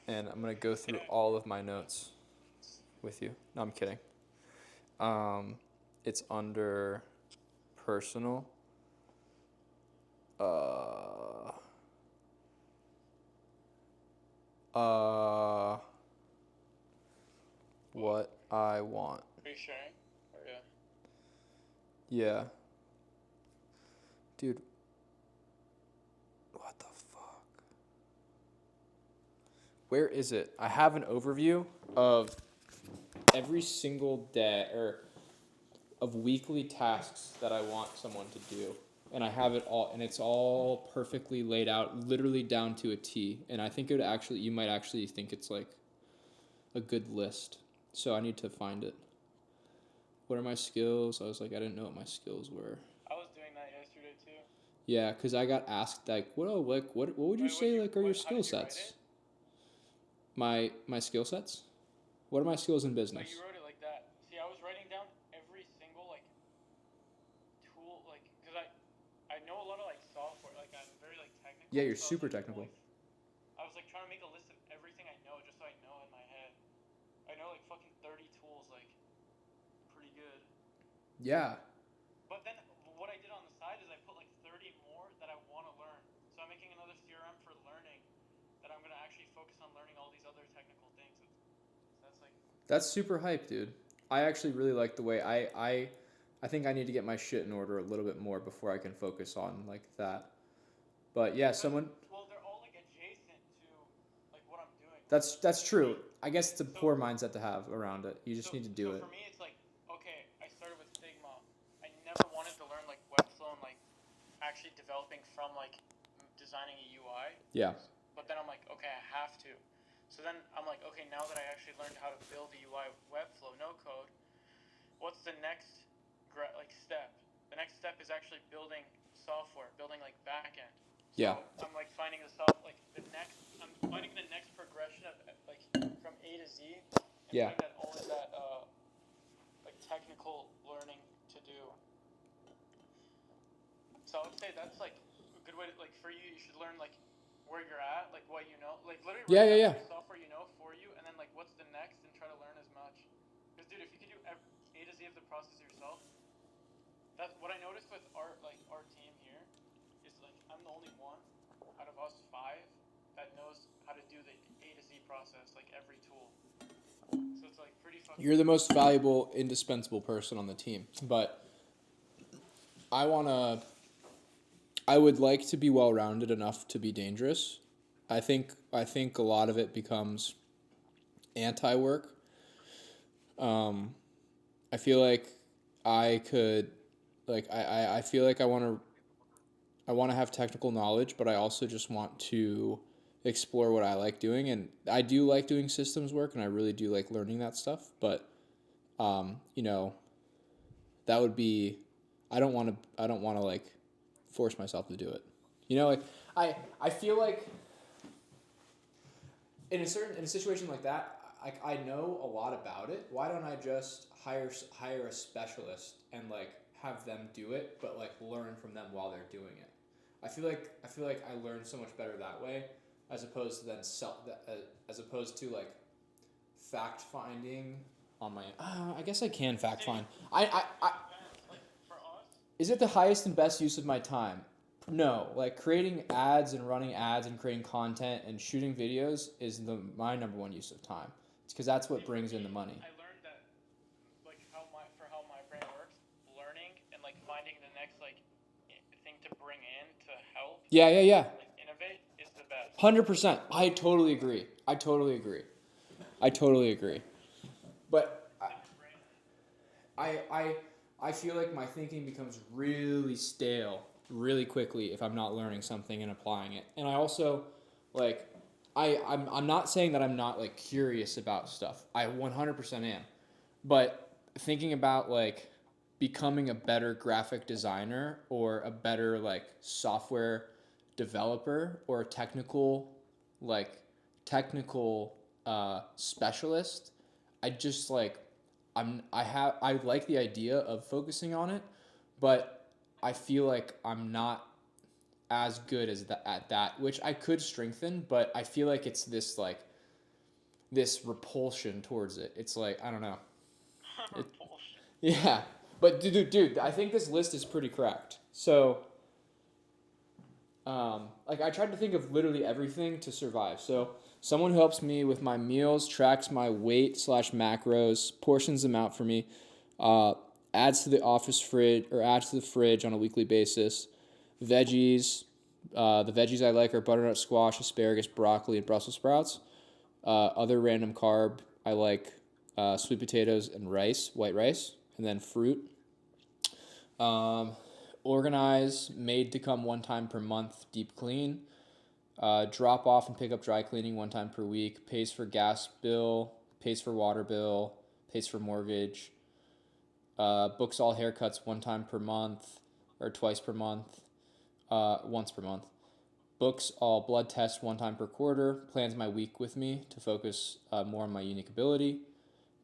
And I'm going to go through all of my notes with you. No, I'm kidding. It's under personal. What I want. Are you sharing? Or yeah. Dude. What the fuck? Where is it? I have an overview of every single day or of weekly tasks that I want someone to do. And I have it all, and it's all perfectly laid out, literally down to a T. And I think you might actually think it's like a good list. So I need to find it. What are my skills? I was like, I didn't know what my skills were. I was doing that yesterday too. Yeah, because I got asked like, what would you say like are your skill sets? My skill sets? What are my skills in business? Like you wrote it like that. See, I was writing down every single like tool, like because I know a lot of like software, like I'm very like technical. Yeah, you're super technical. I was like trying to make a list of everything I know just so I know in my head. I know like fucking 30 tools, like pretty good. Yeah. But then what I did on the side is I put like 30 more that I want to learn. So I'm making another CRM for learning that I'm going to actually focus on learning all these other technical things. So that's like... That's super hype, dude. I actually really like the way I I think I need to get my shit in order a little bit more before I can focus on like that. But yeah, someone. Well, they're all like adjacent to like what I'm doing. That's true. I guess it's a poor mindset to have around it. You just need to do it. So for me, it's like, okay, I started with Figma. I never wanted to learn like Webflow and like actually developing from like designing a UI. Yeah. But then I'm like, okay, I have to. So then I'm like, okay, now that I actually learned how to build a UI Webflow, no code, what's the next step? The next step is actually building software, building like backend. So Yeah. I'm like finding I'm finding the next progression of like from A to Z. And Yeah. putting that all in that like technical learning to do. So I would say that's like a good way to like for you. You should learn like where you're at, like what you know, like literally Yeah. software you know for you, and then like what's the next, and try to learn as much. Because dude, if you could do A to Z of the process yourself, that's what I noticed with our team here is like I'm the only one out of us 5 that knows how to do the A to Z process, like every tool. So it's like pretty fucking. You're the most valuable, indispensable person on the team. But I would like to be well-rounded enough to be dangerous. I think a lot of it becomes anti-work. I feel like I could, like I feel like I want to have technical knowledge, but I also just want to explore what I like doing, and I do like doing systems work, and I really do like learning that stuff. But that would be, I don't want to like force myself to do it. Like I feel like in a situation like that, I know a lot about it. Why don't I just hire a specialist and like have them do it, but like learn from them while they're doing it? I feel like I learn so much better that way, as opposed to as opposed to like fact finding on my. I guess I can fact find. I Like for us, Is it the highest and best use of my time? No, like creating ads and running ads and creating content and shooting videos is my number one use of time. It's because that's what brings in the money. I learned that like how my brain works, learning and like finding the next like thing to bring in to help. Yeah. Like innovate is the best. 100%. I totally agree. But I feel like my thinking becomes really stale really quickly if I'm not learning something and applying it. And I also like I'm not saying that I'm not like curious about stuff. I 100% am. But thinking about like becoming a better graphic designer or a better like software developer or a technical specialist, I just like I like the idea of focusing on it, but I feel like I'm not as good as at that, which I could strengthen, but I feel like it's this repulsion towards it. It's like, I don't know. Repulsion. Yeah. But dude, I think this list is pretty cracked. So like I tried to think of literally everything to survive. So someone who helps me with my meals, tracks my weight / macros, portions them out for me, adds to the office fridge or adds to the fridge on a weekly basis. Veggies, the veggies I like are butternut squash, asparagus, broccoli, and Brussels sprouts. Other random carb, I like sweet potatoes and rice, white rice, and then fruit. Organize, made to come 1 time per month, deep clean. Drop off and pick up dry cleaning 1 time per week. Pays for gas bill, pays for water bill, pays for mortgage. Books all haircuts 1 time per month or twice per month. Once per month. Books all blood tests 1 time per quarter. Plans my week with me to focus more on my unique ability.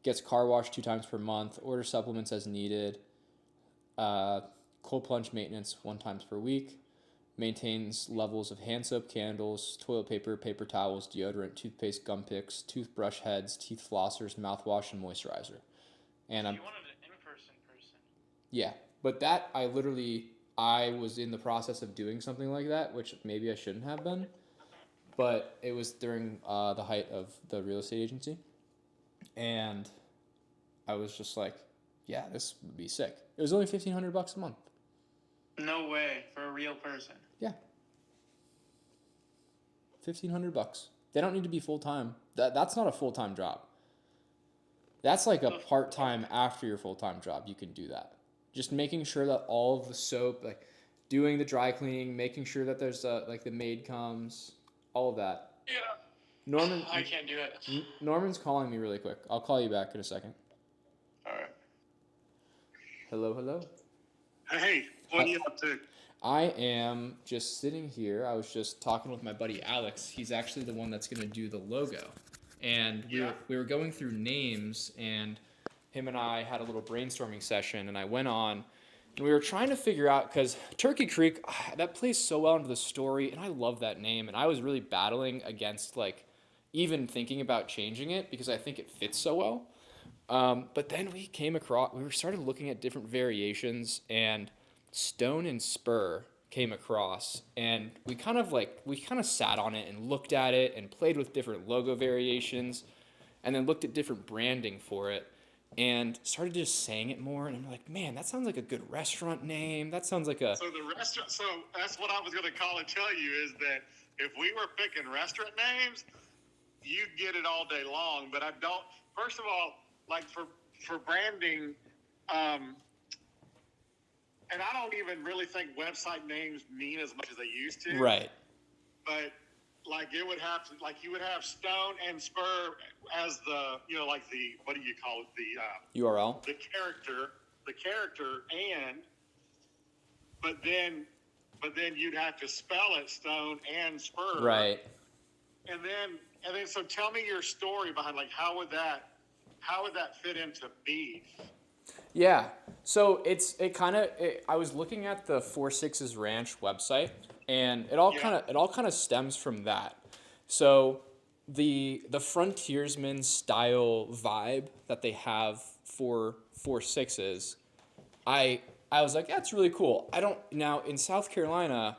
Gets car wash 2 times per month. Order supplements as needed. Cold plunge maintenance 1 times per week. Maintains levels of hand soap, candles, toilet paper, paper towels, deodorant, toothpaste, gum picks, toothbrush heads, teeth flossers, mouthwash, and moisturizer. And You wanted an in-person person. Yeah, but that I was in the process of doing something like that, which maybe I shouldn't have been, but it was during the height of the real estate agency, and I was just like, yeah, this would be sick. It was only $1,500 a month. No way, for a real person. Yeah. $1,500. They don't need to be full time. That's not a full time job. That's like a part time after your full time job. You can do that. Just making sure that all of the soap, like doing the dry cleaning, making sure that there's like the maid comes, all of that. Yeah. Norman, I can't do it. Norman's calling me really quick. I'll call you back in a second. All right. Hello, hello. Hey, what are you up to? I am just sitting here. I was just talking with my buddy Alex. He's actually the one that's going to do the logo. And we were going through names, and him and I had a little brainstorming session, and I went on, and we were trying to figure out, because Turkey Creek, that plays so well into the story, and I love that name, and I was really battling against, like, even thinking about changing it, because I think it fits so well. But then we started looking at different variations, and Stone and Spur came across, and we kind of sat on it and looked at it and played with different logo variations, and then looked at different branding for it, and started just saying it more. And I'm like, man, that sounds like a good restaurant name. That sounds like a So the restaurant. So that's what I was going to call and tell you is that if we were picking restaurant names, you get it all day long. But I don't. First of all, like for branding, and I don't even really think website names mean as much as they used to. right. But like it would have to, like you would have Stone and Spur as the, like the, what do you call it? The URL. the character, and but then you'd have to spell it Stone and Spur. Right. And then so tell me your story behind, like, how would that fit into beef? Yeah. So I was looking at the 4-6's Ranch website, and it all kind of stems from that. So the frontiersman style vibe that they have for 4-6's, I was like, that's really cool. Now in South Carolina,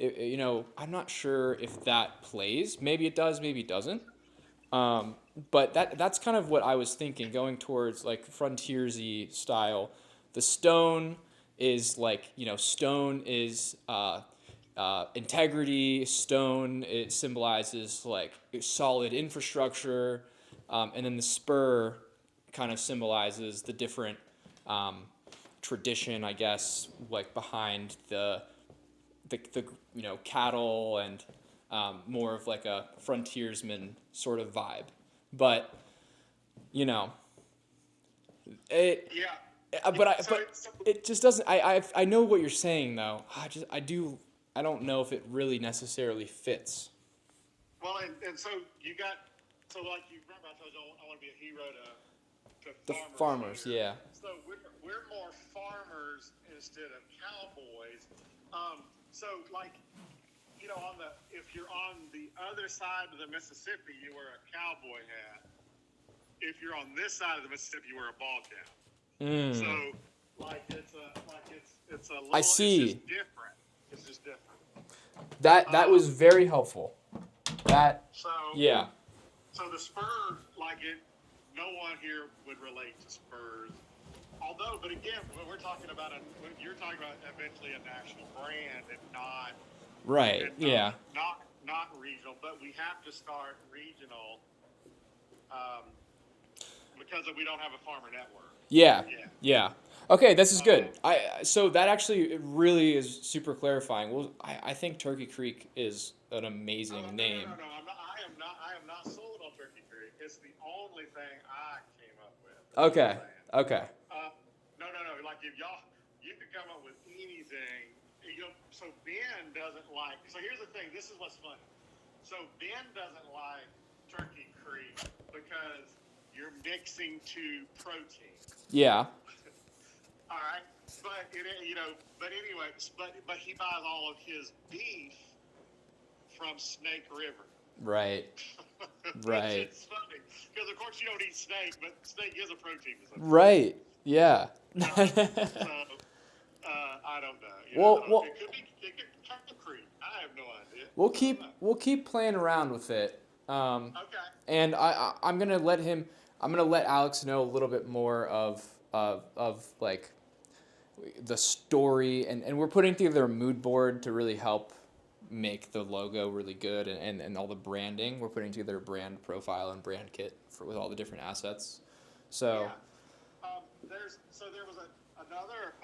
I'm not sure if that plays. Maybe it does, maybe it doesn't. But that's kind of what I was thinking, going towards like frontiersy style. The stone is like, stone is integrity. Stone, it symbolizes like solid infrastructure, and then the spur kind of symbolizes the different tradition, I guess, like behind the cattle and more of like a frontiersman sort of vibe. But it just doesn't. I know what you're saying though. I don't know if it really necessarily fits. Well, and so you like you remember I told you I want to be a hero to The farmers, yeah. So we're more farmers instead of cowboys. So like, if you're on the other side of the Mississippi, you wear a cowboy hat. If you're on this side of the Mississippi, you wear a ball cap. So like it's a little, I see. It's just different. It's just different. That was very helpful. Yeah. So the Spurs, no one here would relate to Spurs. Although, but again, when you're talking about eventually a national brand and not Right. and Yeah. not regional, but we have to start regional because we don't have a farmer network. Yeah. Okay, this is good. So that actually really is super clarifying. Well, I think Turkey Creek is an amazing name. No. I am not sold on Turkey Creek. It's the only thing I came up with. Okay. No. Like if you could come up with anything. So Ben doesn't like. So here's the thing. This is what's funny. So Ben doesn't like Turkey Creek because you're mixing two proteins. Yeah. All right, but but he buys all of his beef from Snake River. Right. Right. It's funny because of course you don't eat snake, but snake is a protein. Right. Yeah. I don't know. Well, it could be Turkey Creek. I have no idea. We'll keep playing around with it. Okay. And I'm gonna let Alex know a little bit more of of like the story, and we're putting together a mood board to really help make the logo really good, and all the branding. We're putting together a brand profile and brand kit with all the different assets. So There was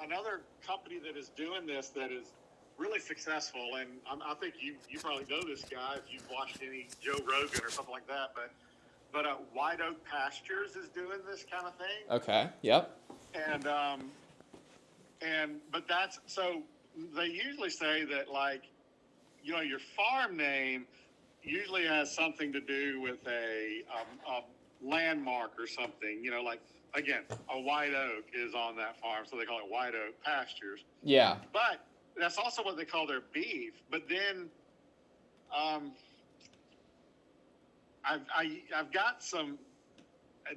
another company that is doing this that is really successful, and I think you probably know this guy if you've watched any Joe Rogan or something like that. But White Oak Pastures is doing this kind of thing. okay, yep. But that's so they usually say that, like, your farm name usually has something to do with a landmark or something. Like, again, a white oak is on that farm, so they call it White Oak Pastures. Yeah. But that's also what they call their beef. But then, I've got some.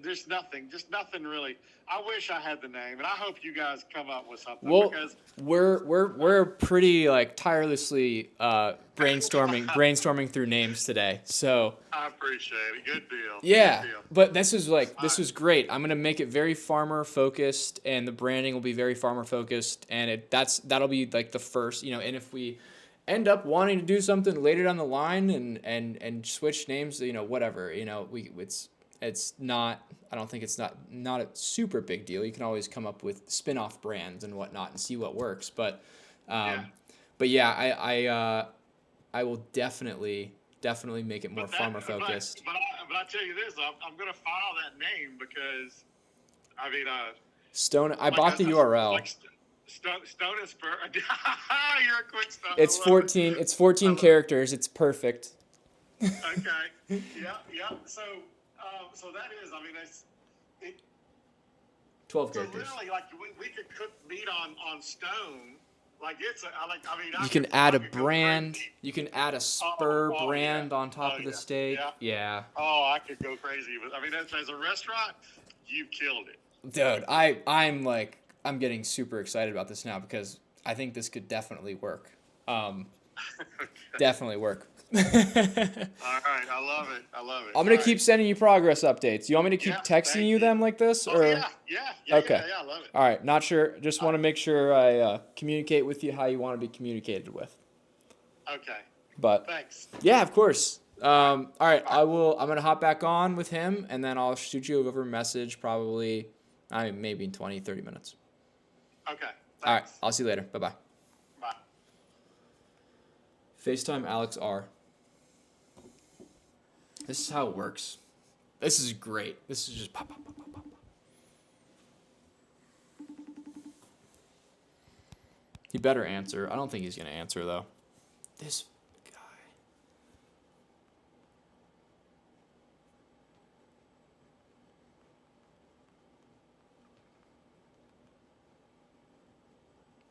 There's just nothing really. I wish I had the name, and I hope you guys come up with something. Well, because we're pretty like tirelessly brainstorming through names today. So I appreciate it. Good deal. yeah, Good deal. but this was great. I'm gonna make it very farmer focused, and the branding will be very farmer focused, and that'll be like the first, and if we end up wanting to do something later down the line and switch names, whatever, it's not. I don't think it's not a super big deal. You can always come up with spin-off brands and whatnot and see what works. But I will definitely make it more farmer focused. But I tell you this, I'm gonna file that name because, I mean, Stone. I bought the URL. Like Stone and Spur. You're a quick Stone. It's 14. It's 14 characters. It's perfect. Okay. Yeah. So that is. I mean, it's 12 so characters. really, like, we could cook meat on stone. Like, You can add a brand. You can add a Spur brand on top of the steak. Yeah. Oh, I could go crazy. But I mean, as a restaurant, you've killed it. Dude, I'm getting super excited about this now because I think this could definitely work. Definitely work. All right, I love it. I'm gonna keep sending you progress updates. You want me to keep texting you them like this, or? Yeah, okay. Yeah, I love it. All right, not sure. Just want to make sure I communicate with you how you want to be communicated with. Okay. But thanks. Yeah, of course. All right, I'm gonna hop back on with him, and then I'll shoot you over a message probably, maybe in 20, 30 minutes. Okay. Thanks. All right, I'll see you later. Bye-bye. Bye. FaceTime Alex R. This is how it works. This is great. This is just pop, pop, pop, pop, pop. He better answer. I don't think he's going to answer, though. This guy.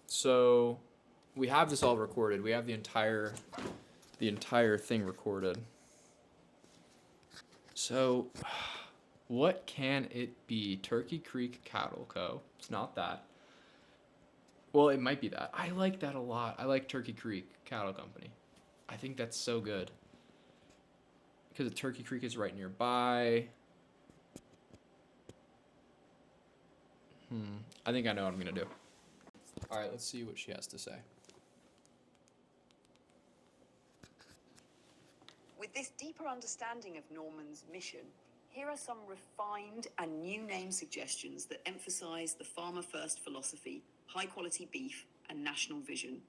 So, we have this all recorded. We have the entire thing recorded. So, what can it be? Turkey Creek Cattle Co. It's not that. Well, it might be that. I like that a lot. I like Turkey Creek Cattle Company. I think that's so good. Because Turkey Creek is right nearby. I think I know what I'm going to do. All right, let's see what she has to say. With this deeper understanding of Norman's mission, here are some refined and new name suggestions that emphasize the farmer-first philosophy, high-quality beef, and national vision.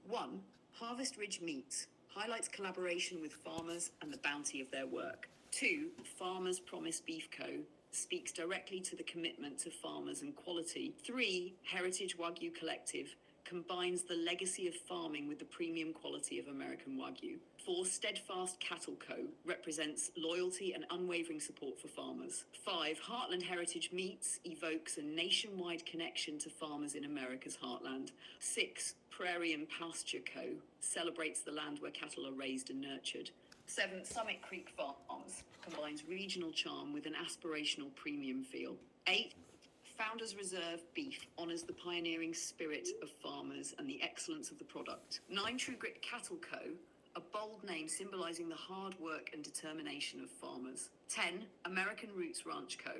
1. Harvest Ridge Meats highlights collaboration with farmers and the bounty of their work. 2. Farmers Promise Beef Co. speaks directly to the commitment to farmers and quality. 3. Heritage Wagyu Collective combines the legacy of farming with the premium quality of American Wagyu. 4. Steadfast Cattle Co. represents loyalty and unwavering support for farmers. 5. Heartland Heritage Meats evokes a nationwide connection to farmers in America's heartland. 6. Prairie and Pasture Co. celebrates the land where cattle are raised and nurtured. 7. Summit Creek Farms combines regional charm with an aspirational premium feel. 8. Founders Reserve Beef honors the pioneering spirit of farmers and the excellence of the product. 9. True Grit Cattle Co., a bold name symbolizing the hard work and determination of farmers. 10. American Roots Ranch Co.,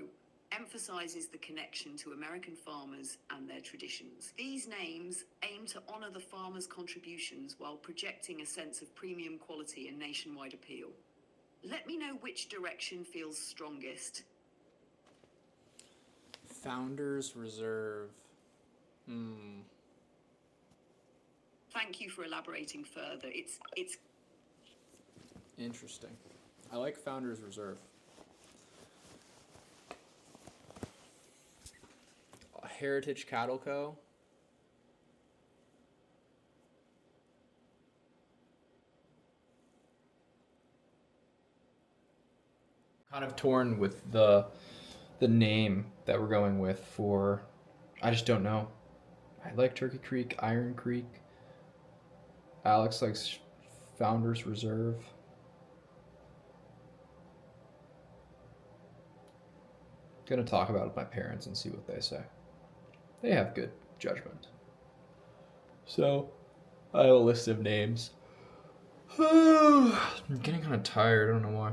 emphasizes the connection to American farmers and their traditions. These names aim to honor the farmers' contributions while projecting a sense of premium quality and nationwide appeal. Let me know which direction feels strongest. Founders Reserve. Thank you for elaborating further. It's Interesting. I like Founders Reserve. Heritage Cattle Co. Kind of torn with the name that we're going with for, I just don't know. I like Turkey Creek, Iron Creek. Alex likes Founders Reserve. Gonna talk about it with my parents and see what they say. They have good judgment. So, I have a list of names. I'm getting kind of tired, I don't know why.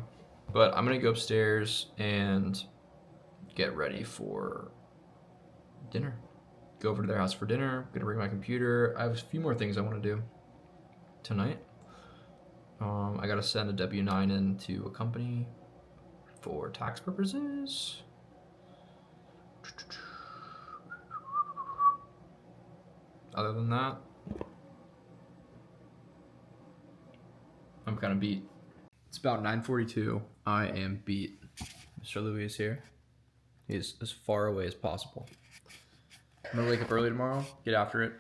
But I'm gonna go upstairs and get ready for dinner. Go over to their house for dinner. Gonna bring my computer. I have a few more things I want to do tonight. I gotta send a W-9 in to a company for tax purposes. Other than that, I'm kind of beat. It's about 9:42. I am beat. Mr. Louis is here. He's as far away as possible. I'm gonna wake up early tomorrow, get after it,